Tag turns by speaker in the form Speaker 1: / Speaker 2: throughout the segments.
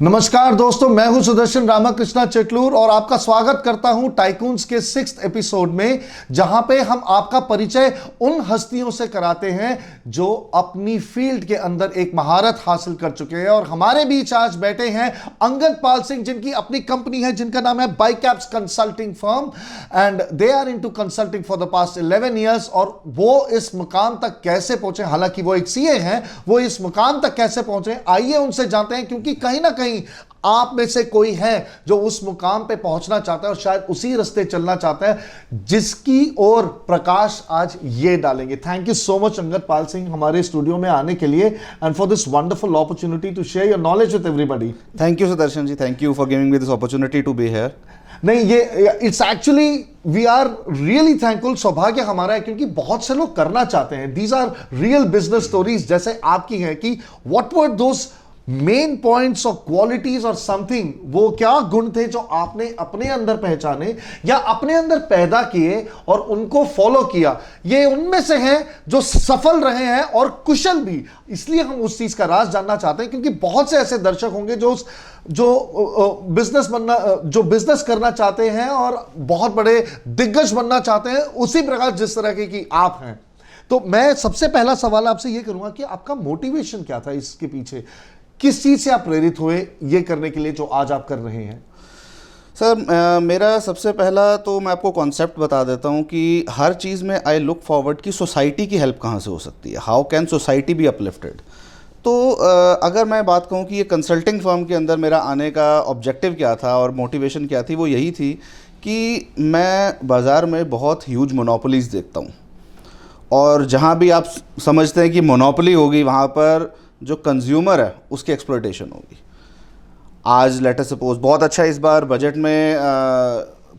Speaker 1: नमस्कार दोस्तों, मैं हूं सुदर्शन रामाकृष्णा चिटलूर और आपका स्वागत करता हूं टाइकून्स के 6th एपिसोड में, जहां पे हम आपका परिचय उन हस्तियों से कराते हैं जो अपनी फील्ड के अंदर एक महारत हासिल कर चुके हैं। और हमारे बीच आज बैठे हैं अंगद पाल सिंह, जिनकी अपनी कंपनी है जिनका नाम है Bicaps consulting firm and they are into consulting for the past 11 years. और वो इस मुकाम तक कैसे पहुंचे, हालांकि वो एक सीए हैं, वो इस मुकाम तक कैसे पहुंचे, आइए उनसे जानते हैं। क्योंकि कहीं ना कहीं आप में से कोई है जो उस मुकाम पे पहुंचना चाहता है और शायद उसी रास्ते चलना चाहता है जिसकी ओर प्रकाश आज ये डालेंगे। Thank you so much Angad Pal Singh हमारे स्टूडियो में आने के लिए and for this wonderful opportunity to share your knowledge with everybody.
Speaker 2: Thank you Sudarshan ji, thank you for giving me this opportunity to be here.
Speaker 1: नहीं, ये it's actually we are really thankful. सौभाग्य हमारा है क्योंकि बहुत से लोग करना चाहते हैं। These are real business stories जैसे आपकी हैं कि what were those main points और क्वालिटीज और समथिंग, वो क्या गुण थे जो आपने अपने अंदर पहचाने या अपने अंदर पैदा किए और उनको फॉलो किया। ये उनमें से हैं जो सफल रहे हैं और कुशल भी। इसलिए हम उस चीज का राज जानना चाहते हैं क्योंकि बहुत से ऐसे दर्शक होंगे जो बिजनेस करना चाहते हैं और बहुत बड़े दिग्गज बनना चाहते हैं, उसी प्रकार जिस तरह की आप हैं। तो मैं सबसे पहला सवाल आपसे यह करूंगा कि आपका मोटिवेशन क्या था इसके पीछे, किस चीज से आप प्रेरित हुए ये करने के लिए जो आज आप कर रहे हैं?
Speaker 2: सर, मेरा सबसे पहला तो मैं आपको कॉन्सेप्ट बता देता हूँ कि हर चीज़ में आई लुक फॉरवर्ड कि सोसाइटी की हेल्प कहाँ से हो सकती है, how can society be uplifted. तो अगर मैं बात कहूँ कि ये कंसल्टिंग फर्म के अंदर मेरा आने का ऑब्जेक्टिव क्या था और मोटिवेशन क्या थी, वो यही थी कि मैं बाज़ार में बहुत ह्यूज मोनोपोलीज देखता हूँ और जहाँ भी आप समझते हैं कि मोनोपोली होगी वहाँ पर जो कंज्यूमर है उसकी एक्सप्लॉयटेशन होगी। आज लेट अस सपोज बहुत अच्छा इस बार बजट में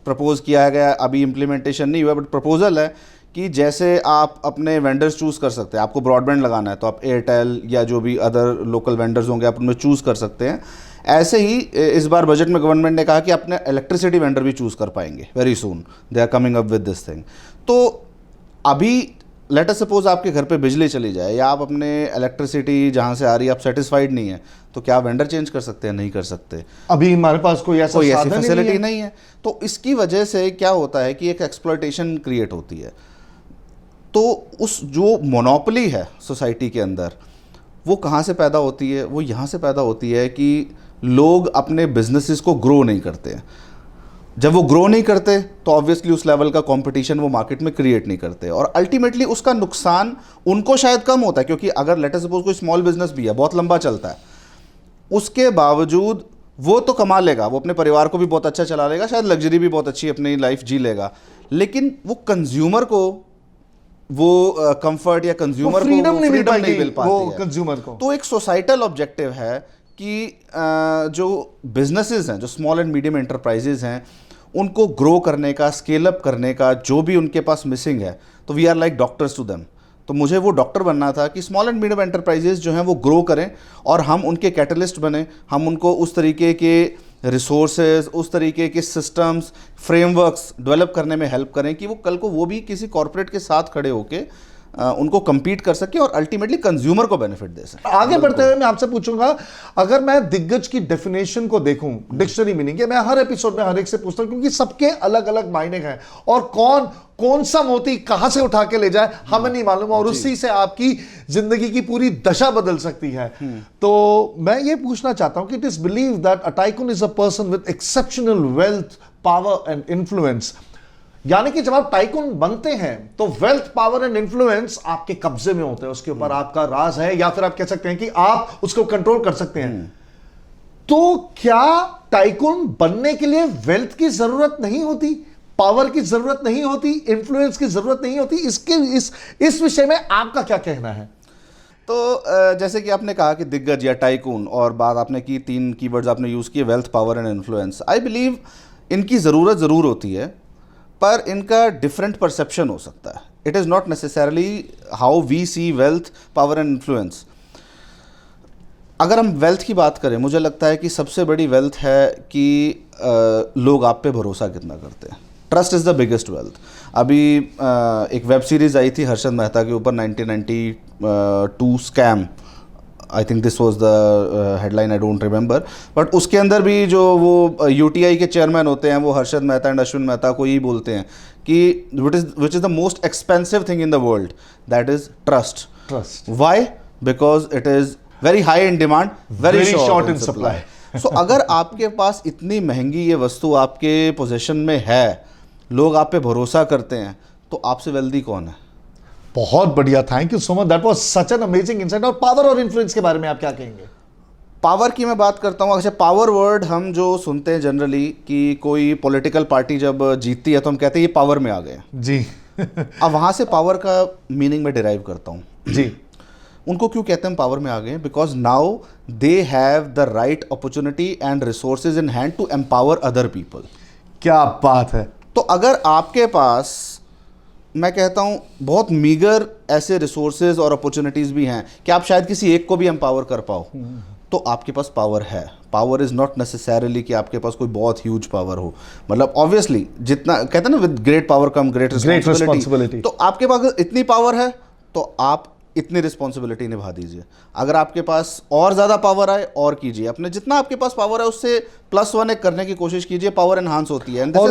Speaker 2: प्रपोज किया गया, अभी इम्प्लीमेंटेशन नहीं हुआ बट प्रपोजल है कि जैसे आप अपने वेंडर्स चूज़ कर सकते हैं। आपको ब्रॉडबैंड लगाना है तो आप एयरटेल या जो भी अदर लोकल वेंडर्स होंगे आप उनमें चूज़ कर सकते हैं। ऐसे ही इस बार बजट में गवर्नमेंट ने कहा कि अपने इलेक्ट्रिसिटी वेंडर भी चूज़ कर पाएंगे very soon, they are coming up with this thing. तो अभी लेट अस सपोज आपके घर पे बिजली चली जाए या आप अपने इलेक्ट्रिसिटी जहाँ से आ रही है आप सेटिस्फाइड नहीं है, तो क्या आप वेंडर चेंज कर सकते हैं? नहीं कर सकते।
Speaker 1: अभी हमारे पास कोई ऐसी
Speaker 2: फैसिलिटी नहीं है। तो इसकी वजह से क्या होता है कि एक एक्सप्लॉयटेशन क्रिएट होती है। तो उस जो मोनोपोली है सोसाइटी के अंदर, वो कहाँ से पैदा होती है? वो यहाँ से पैदा होती है कि लोग अपने बिजनेसेस को ग्रो नहीं करते हैं। जब वो ग्रो नहीं करते तो ऑब्वियसली उस लेवल का कंपटीशन वो मार्केट में क्रिएट नहीं करते और अल्टीमेटली उसका नुकसान उनको शायद कम होता है। क्योंकि अगर लेट अस सपोज कोई स्मॉल बिजनेस भी है, बहुत लंबा चलता है, उसके बावजूद वो तो कमा लेगा, वो अपने परिवार को भी बहुत अच्छा चला लेगा, शायद लग्जरी भी बहुत अच्छी अपनी लाइफ जी लेगा, लेकिन वो कंज्यूमर को वो कंफर्ट या कंज्यूमर को फ्रीडम नहीं मिल पाती है
Speaker 1: कंज्यूमर को।
Speaker 2: तो एक सोसाइटल ऑब्जेक्टिव है कि जो बिजनेसेस हैं, जो स्मॉल एंड मीडियम एंटरप्राइजेज हैं, उनको ग्रो करने का, स्केल अप करने का जो भी उनके पास मिसिंग है, तो we are like doctors to them. तो मुझे वो डॉक्टर बनना था कि स्मॉल एंड मीडियम एंटरप्राइजेज जो हैं वो ग्रो करें और हम उनके कैटलिस्ट बने। हम उनको उस तरीके के रिसोर्सेज, उस तरीके के सिस्टम्स, फ्रेमवर्क्स डेवलप करने में हेल्प करें कि वो कल को वो भी किसी कॉर्पोरेट के साथ खड़े होके उनको compete कर सके और अल्टीमेटली कंज्यूमर को बेनिफिट दे सके।
Speaker 1: आगे बढ़ते हुए मैं आपसे पूछूंगा, अगर मैं दिग्गज की डेफिनेशन को देखूं, डिक्शनरी मीनिंग है, मैं हर एपिसोड में हर एक से पूछता हूं क्योंकि सबके अलग अलग मायने हैं और कौन सा मोती कहां से उठा के ले जाए हमें नहीं मालूम और उसी से आपकी जिंदगी की पूरी दशा बदल सकती है। तो मैं ये पूछना चाहता हूं कि it is believe that a tycoon is a person with exceptional wealth, power and influence. यानी कि जब आप टाइकून बनते हैं तो वेल्थ, पावर एंड इन्फ्लुएंस आपके कब्जे में होते हैं, उसके ऊपर आपका राज है या फिर आप कह सकते हैं कि आप उसको कंट्रोल कर सकते हैं। तो क्या टाइकून बनने के लिए वेल्थ की जरूरत नहीं होती, पावर की जरूरत नहीं होती, इन्फ्लुएंस की जरूरत नहीं होती? इस विषय में आपका क्या कहना है?
Speaker 2: तो जैसे कि आपने कहा कि दिग्गज या टाइकून, और बात आपने की, 3 कीवर्ड्स आपने यूज किए, wealth, power and influence. I believe इनकी जरूरत जरूर होती है पर इनका डिफरेंट परसेप्शन हो सकता है। It is not necessarily how we see wealth, power and influence. अगर हम वेल्थ की बात करें, मुझे लगता है कि सबसे बड़ी वेल्थ है कि लोग आप पे भरोसा कितना करते हैं। Trust is the biggest wealth. अभी एक वेब सीरीज़ आई थी हर्षद मेहता के ऊपर, 1992 scam, I think this was the headline, I don't remember, but उसके अंदर भी जो वो यूटीआई के चेयरमैन होते हैं वो हर्षद मेहता एंड अश्विन मेहता को यही बोलते हैं कि which is the most expensive thing in the world, that is trust. Why? Because it is very high in demand, very short in supply. So अगर आपके पास इतनी महंगी ये वस्तु आपके पोजेशन में है, लोग आप पे भरोसा करते हैं, तो आपसे वेल्दी कौन है?
Speaker 1: बहुत बढ़िया, thank you so much, that was such an amazing insight. और पावर और इन्फ्लुएंस के बारे में आप क्या कहेंगे?
Speaker 2: पावर की मैं बात करता हूँ. अच्छा, पावर वर्ड हम जो सुनते हैं जनरली कि कोई पॉलिटिकल पार्टी जब जीतती है तो हम कहते हैं ये पावर में आ गए
Speaker 1: जी.
Speaker 2: अब वहाँ से पावर का मीनिंग मैं डिराइव करता हूँ
Speaker 1: जी.
Speaker 2: उनको क्यों कहते हैं पावर में आ गए? Because now they have the right opportunity and resources in hand to empower other people.
Speaker 1: क्या बात है.
Speaker 2: तो अगर आपके पास, मैं कहता हूँ, बहुत मीगर ऐसे रिसोर्सेज और अपॉर्चुनिटीज़ भी हैं कि आप शायद किसी एक को भी एम्पावर कर पाओ, तो आपके पास पावर है. पावर इज़ नॉट नेसेसरली कि आपके पास कोई बहुत ह्यूज पावर हो. मतलब ऑब्वियसली जितना कहते हैं ना, with great power come great responsibility. तो आपके पास इतनी पावर है तो आप इतनी रिस्पॉन्सिबिलिटी निभा दीजिए. अगर आपके पास और ज़्यादा पावर आए और कीजिए. अपने जितना आपके पास पावर है उससे +1 एक करने की कोशिश कीजिए. पावर एनहांस होती है
Speaker 1: और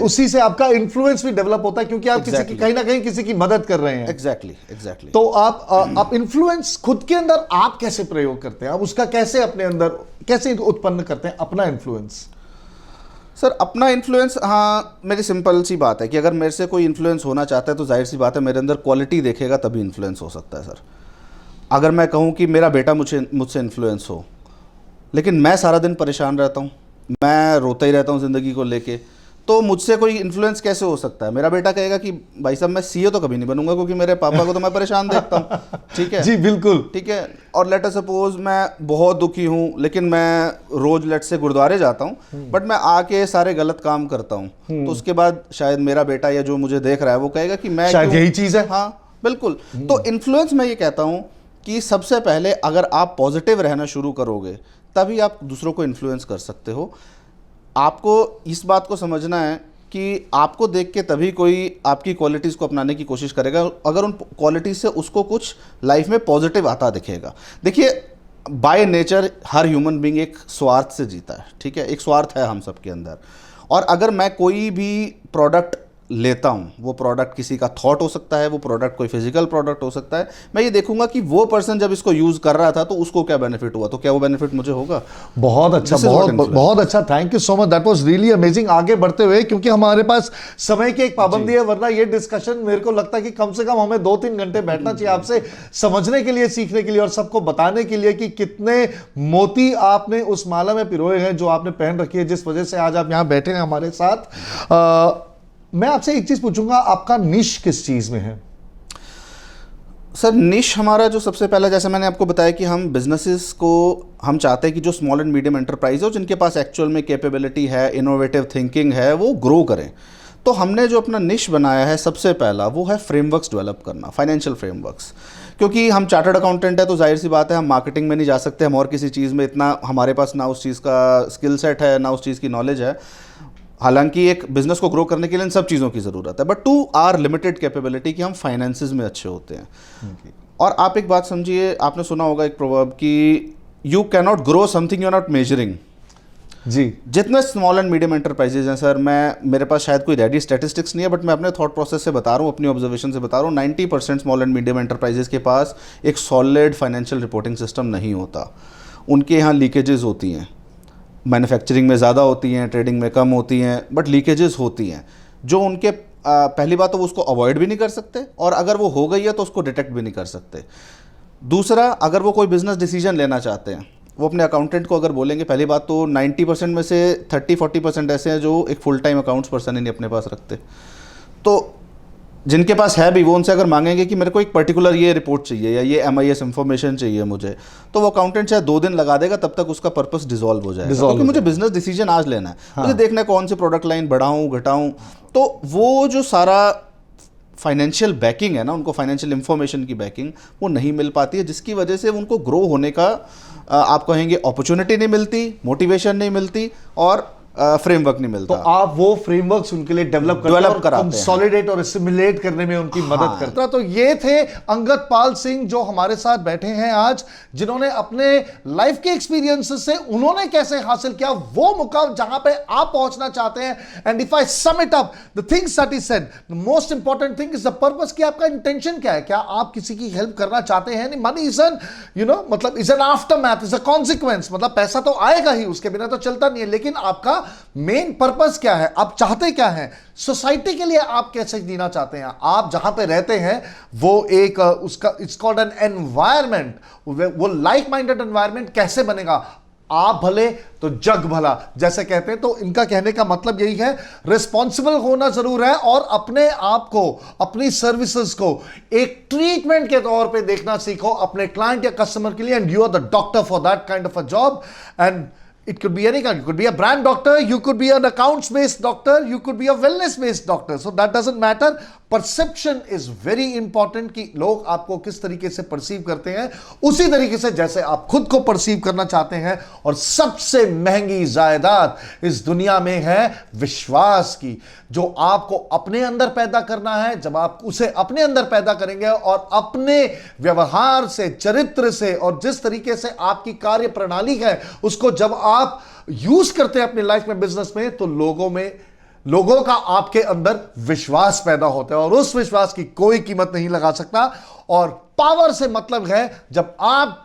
Speaker 1: उसी से आपका इन्फ्लुएंस भी डेवलप होता है, क्योंकि आप किसी की कहीं ना कहीं किसी की मदद कर रहे हैं.
Speaker 2: एग्जैक्टली.
Speaker 1: तो आप इन्फ्लुएंस खुद के अंदर आप कैसे प्रयोग करते हैं? आप उसका कैसे अपने अंदर कैसे उत्पन्न करते हैं अपना इन्फ्लुएंस?
Speaker 2: सर, अपना इन्फ्लुएंस, हाँ, मेरी सिंपल सी बात है कि अगर मेरे से कोई इन्फ्लुएंस होना चाहता है तो जाहिर सी बात है मेरे अंदर क्वालिटी देखेगा तभी इन्फ्लुएंस हो सकता है. सर, अगर मैं कहूँ कि मेरा बेटा मुझसे इन्फ्लुएंस हो, लेकिन मैं सारा दिन परेशान रहता हूँ, मैं रोता ही रहता हूँ ज़िंदगी को लेके, तो मुझसे कोई इन्फ्लुएंस कैसे हो सकता है? मेरा बेटा कहेगा कि भाई साहब मैं सीए तो कभी नहीं बनूंगा क्योंकि मेरे पापा को तो मैं परेशान देखता हूँ. ठीक है
Speaker 1: जी, बिल्कुल
Speaker 2: ठीक है. और लेट अस सपोज मैं बहुत दुखी हूँ, लेकिन मैं रोज लेट से गुरुद्वारे जाता हूँ, बट मैं आके सारे गलत काम करता हूँ, तो उसके बाद शायद मेरा बेटा या जो मुझे देख रहा है वो कहेगा कि मैं
Speaker 1: शायद यही चीज़ है.
Speaker 2: हाँ बिल्कुल. तो इन्फ्लुएंस मैं ये कहता हूँ कि सबसे पहले अगर आप पॉजिटिव रहना शुरू करोगे तभी आप दूसरों को इन्फ्लुएंस कर सकते हो. आपको इस बात को समझना है कि आपको देख के तभी कोई आपकी क्वालिटीज़ को अपनाने की कोशिश करेगा अगर उन क्वालिटीज़ से उसको कुछ लाइफ में पॉजिटिव आता दिखेगा. देखिए, by nature her human being एक स्वार्थ से जीता है. ठीक है, एक स्वार्थ है हम सबके अंदर. और अगर मैं कोई भी प्रोडक्ट लेता हूँ, वो प्रोडक्ट किसी का थॉट हो सकता है, वो प्रोडक्ट कोई फिजिकल प्रोडक्ट हो सकता है, मैं ये देखूंगा कि वो पर्सन जब इसको यूज़ कर रहा था तो उसको क्या बेनिफिट हुआ, तो क्या वो बेनिफिट मुझे होगा.
Speaker 1: बहुत अच्छा, बहुत अच्छा, thank you so much, that was really amazing. आगे बढ़ते हुए, क्योंकि हमारे पास समय की एक पाबंदी है, वरना ये डिस्कशन मेरे को लगता है कि कम से कम हमें 2-3 घंटे बैठना चाहिए आपसे समझने के लिए, सीखने के लिए और सबको बताने के लिए कि कितने मोती आपने उस माला में पिरोए हैं जो आपने पहन रखी है, जिस वजह से आज आप यहाँ बैठे हैं हमारे साथ. मैं आपसे एक चीज पूछूंगा, आपका निश किस चीज में है?
Speaker 2: सर, निश हमारा जो सबसे पहला, जैसे मैंने आपको बताया कि हम बिजनेसेस को हम चाहते हैं कि जो स्मॉल एंड मीडियम एंटरप्राइज हो, जिनके पास एक्चुअल में कैपेबिलिटी है, इनोवेटिव थिंकिंग है, वो ग्रो करें. तो हमने जो अपना निश बनाया है सबसे पहला, वो है फ्रेमवर्क्स डेवलप करना, फाइनेंशियल फ्रेमवर्क्स. क्योंकि हम चार्टर्ड अकाउंटेंट है तो जाहिर सी बात है हम मार्केटिंग में नहीं जा सकते, हम और किसी चीज़ में इतना हमारे पास ना उस चीज़ का स्किल सेट है, ना उस चीज़ की नॉलेज है. हालांकि एक बिजनेस को ग्रो करने के लिए इन सब चीज़ों की ज़रूरत है, but too are limited capability कि हम फाइनेंसेस में अच्छे होते हैं. और आप एक बात समझिए, आपने सुना होगा एक प्रोवर्ब कि you can not grow something you are not measuring.
Speaker 1: जी.
Speaker 2: जितने स्मॉल एंड मीडियम एंटरप्राइजेज हैं सर, मेरे पास शायद कोई रेडी स्टैटिस्टिक्स नहीं है, बट मैं अपने थॉट प्रोसेस से बता रहा हूँ, अपनी ऑब्जर्वेशन से बता रहा हूँ, 90% स्मॉल एंड मीडियम एंटरप्राइजेज के पास एक सॉलिड फाइनेंशियल रिपोर्टिंग सिस्टम नहीं होता. उनके यहाँ लीकेजेस होती हैं, मैन्युफैक्चरिंग में ज़्यादा होती हैं, ट्रेडिंग में कम होती हैं, बट लीकेजेस होती हैं जो उनके पहली बात तो वो उसको अवॉइड भी नहीं कर सकते, और अगर वो हो गई है तो उसको डिटेक्ट भी नहीं कर सकते. दूसरा, अगर वो कोई बिजनेस डिसीजन लेना चाहते हैं, वो अपने अकाउंटेंट को अगर बोलेंगे, पहली बात तो 90% में से 30-40% ऐसे हैं जो एक फुल टाइम अकाउंट्स पर्सन ही नहीं अपने पास रखते. तो जिनके पास है भी, वो उनसे अगर मांगेंगे कि मेरे को एक पर्टिकुलर ये रिपोर्ट चाहिए या ये MIS इन्फॉर्मेशन चाहिए मुझे, तो वो अकाउंटेंट चाहे 2 दिन लगा देगा, तब तक उसका पर्पस डिसॉल्व हो जाएगा. क्योंकि मुझे बिजनेस डिसीजन आज लेना है. हाँ. मुझे देखना है कौन सी प्रोडक्ट लाइन बढ़ाऊँ घटाऊँ. तो वो जो सारा फाइनेंशियल बैकिंग है ना, उनको फाइनेंशियल इन्फॉर्मेशन की बैकिंग वो नहीं मिल पाती है, जिसकी वजह से उनको ग्रो होने का आप कहेंगे अपॉर्चुनिटी नहीं मिलती, मोटिवेशन नहीं मिलती, और फ्रेमवर्क नहीं
Speaker 1: तो
Speaker 2: मिलता।
Speaker 1: आप वो फ्रेमवर्क्स उनके लिए डेवलप
Speaker 2: कराते हैं,
Speaker 1: कंसोलिडेट और एसिमिलेट करने में उनकी मदद करता है। तो ये थे अंगद पाल सिंह जो हमारे साथ बैठे हैं आज, जिन्होंने अपने लाइफ के एक्सपीरियंसेस से उन्होंने कैसे हासिल किया वो मुकाम जहां पे आप पहुंचना चाहते हैं। And if I sum it up the things that he said, the most important thing is the purpose, कि आपका इंटेंशन क्या है, क्या आप किसी की हेल्प करना चाहते हैं। मनी इज एन मतलब is an after math, is a consequence, मतलब पैसा तो आएगा ही, उसके बिना तो चलता नहीं है, लेकिन आपका मेन पर्पस क्या है, आप चाहते क्या हैं, सोसाइटी के लिए आप कैसे जीना चाहते हैं, आप जहां पे रहते हैं वो एक उसका इट्स कॉल्ड एन एनवायरमेंट, वो लाइक माइंडेड एनवायरमेंट कैसे बनेगा, आप भले तो जग भला जैसे कहते हैं। तो इनका कहने का मतलब यही है, रिस्पॉन्सिबल होना जरूर है और अपने आप को, अपनी सर्विसेज को एक ट्रीटमेंट के तौर पे देखना सीखो अपने क्लाइंट या कस्टमर के लिए, and you are the doctor for that kind of a job. And it could be any kind. You could be a brand doctor, you could be an accounts based doctor, you could be a wellness based doctor, so that doesn't matter. Perception is very important, कि लोग आपको किस तरीके से perceive करते हैं, उसी तरीके से जैसे आप खुद को परसीव करना चाहते हैं। और सबसे महंगी जायदाद इस दुनिया में है विश्वास की, जो आपको अपने अंदर पैदा करना है। जब आप उसे अपने अंदर पैदा करेंगे और अपने व्यवहार से, चरित्र से और जिस तरीके से आपकी कार्य प्रणाली है उसको जब आप यूज करते हैं अपनी लाइफ में, बिजनेस में, तो लोगों का आपके अंदर विश्वास पैदा होता है और उस विश्वास की कोई कीमत नहीं लगा सकता। और पावर से मतलब है जब आप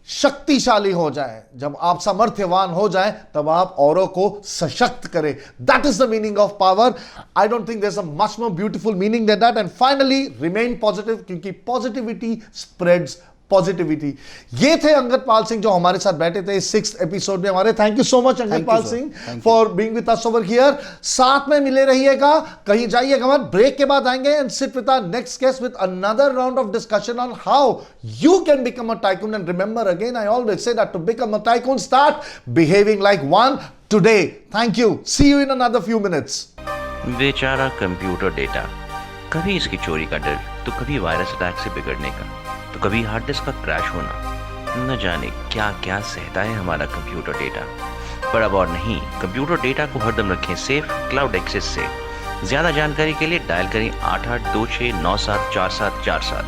Speaker 1: शक्तिशाली हो जाए, जब आप सामर्थ्यवान हो जाए, तब आप औरों को सशक्त करें। That is the meaning of power. I don't think there is a much more beautiful meaning than that. And finally remain positive, क्योंकि पॉजिटिविटी स्प्रेड्स पॉजिटिविटी। ये थे अंगद पाल सिंह जो हमारे साथ बैठे थे इस 6th एपिसोड में हमारे। Thank you so much Angad Pal Singh for being with us over here. साथ में मिले रहिएगा, कहीं जाइएगा मत। ब्रेक के बाद आएंगे and sit with our next guest with another round of discussion on how you can become a tycoon. And remember again, I always say that to become a tycoon, start behaving like one today. Thank you, see you in another few minutes.
Speaker 3: बेचारा computer data, कभी इसकी चोरी का डर, तो कभी virus attack से बिगड़ने का, तो कभी हार्ड डिस्क का क्रैश होना। न जाने क्या क्या सहता है हमारा कंप्यूटर डेटा। पर अब और नहीं, कंप्यूटर डेटा को हरदम रखें सेफ क्लाउड एक्सेस से। ज्यादा जानकारी के लिए डायल करें 8826974747।